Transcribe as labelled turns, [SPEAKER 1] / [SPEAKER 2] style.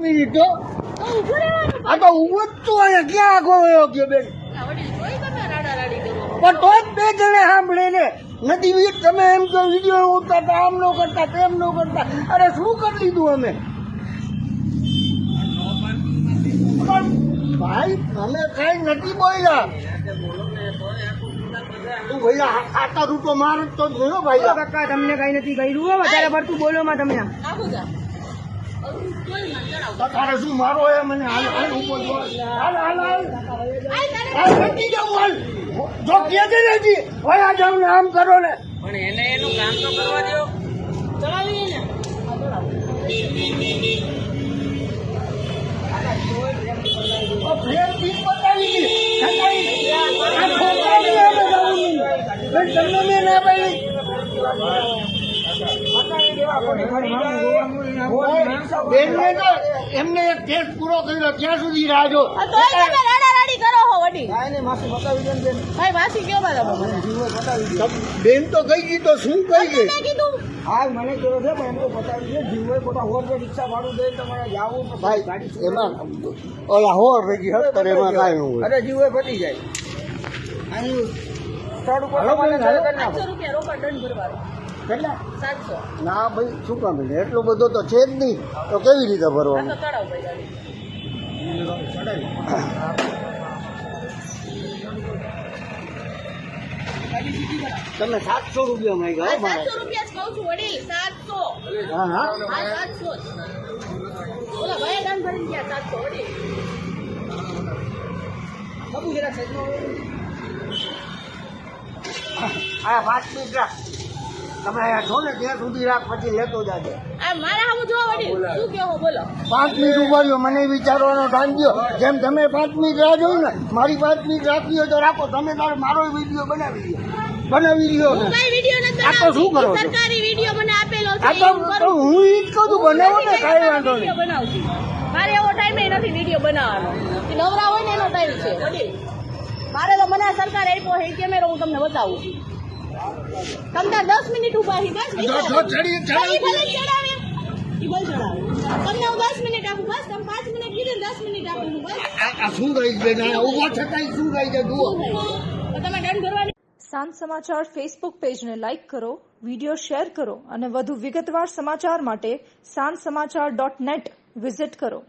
[SPEAKER 1] મિનિટો આ તો ઉભો જ તું અહીંયા ક્યાં આગો ગયો ગયો બેન? પણ તો જ બે જણે સાંભળે ને નથી વીર તમે એમ કહો વિડીયો ઉતારતા આમ નો કરતા તેમ નો કરતા. અરે શું કરી લીધું અમે? પણ ભાઈ અમે કઈ નથી બોલ્યા. તું ભાઈ ખાતા રૂટો માર તો જોયો ભાઈ કાકા તમને કઈ નથી કર્યું. વધારે પડતું બોલો માં તમે તારે શું મારો એ મને હાલ હાલ ઉપર હાલ હાલ હાલ નથી જાઉં હાલ જો કે છે નથી વયા જાવ ને આમ કરો ને
[SPEAKER 2] પણ એને એનું કામ તો કરવા દો. ચલાવીએ ને
[SPEAKER 1] એમને એક ટેસ્ટ પૂરો કર્યો ત્યાં સુધી રાહ જો. બેન તો કઈ ગઈ તો શું કઈ ગઈ? હા મને કહ્યું છે પણ એમ તો બતાવી દે જીવો પોતા હોર રિક્ષા ભાડું દે તમારે જાવું ભાઈ એમાં ઓલા હોર રહી ગઈ એમાં કાંઈ ન હોય. અરે જીવો પતી જાય. ના ભાઈ શું કામ એટલો બધો તો છે જ નહીં તો કેવી રીતે ભરવાનું? તમે 700 રૂપિયા માંગ્યા?
[SPEAKER 3] 700 રૂપિયા જ કહું છું વડીલ. 700.
[SPEAKER 1] હા હા
[SPEAKER 3] 700 ઓલા ભાઈ દાન ભરી ગયા 700 વડીલ. બાબુ જરા
[SPEAKER 1] હા 5 મિનિટ રાખ. તમે અહીંયા છો ને ત્યાં સુધી રાખ પછી લેતો જાજો.
[SPEAKER 3] આ મારા હામું જો વડીલ શું કેવો બોલો?
[SPEAKER 1] 5 મિનિટ ઉભા રહ્યો મને વિચારવાનો ટાઈમ દો. જેમ તમે 5 મિનિટ રાહ જોઈ ને મારી 5 મિનિટ રાખવી હોય તો રાખો. તમે તારે મારો વિડીયો બનાવી દો. બનાવી રહ્યો ને
[SPEAKER 3] કઈ વિડિયો નથી
[SPEAKER 1] આ તો શું કરો છો?
[SPEAKER 3] સરકારી વિડિયો મને આપેલો છે.
[SPEAKER 1] આ તો હું ઈ જ કહું છું બનાવો ને કાંઈ વાંધો નહીં.
[SPEAKER 3] બનાવું છું. મારે એવો ટાઈમ નથી વિડિયો બનાવવાનો. નવરા હોય ને એનો ટાઈમ છે વડીલ. મારે તો મને સરકાર આપ્યો છે કેમેરો હું તમને બતાવું છું. તમને 10 મિનિટ ઉભા હી બસ.
[SPEAKER 1] જો ચડી
[SPEAKER 3] ભલે ચડાવે ઈ બોલ ચડાવે. તમને હું 10 મિનિટ આપું બસ. તમે 5 મિનિટ કીધી 10 મિનિટ આપું છું બસ.
[SPEAKER 1] આ શું રહી બેન? ઉભા છતાંય શું રહી છે જુઓ.
[SPEAKER 3] તો તમે દંડ ભરવાની.
[SPEAKER 4] સાંજ સમાચાર ફેસબુક પેજને લાઇક કરો, વિડીયો શેર કરો અને વધુ વિગતવાર સમાચાર માટે sanssamachar.net વિઝિટ કરો.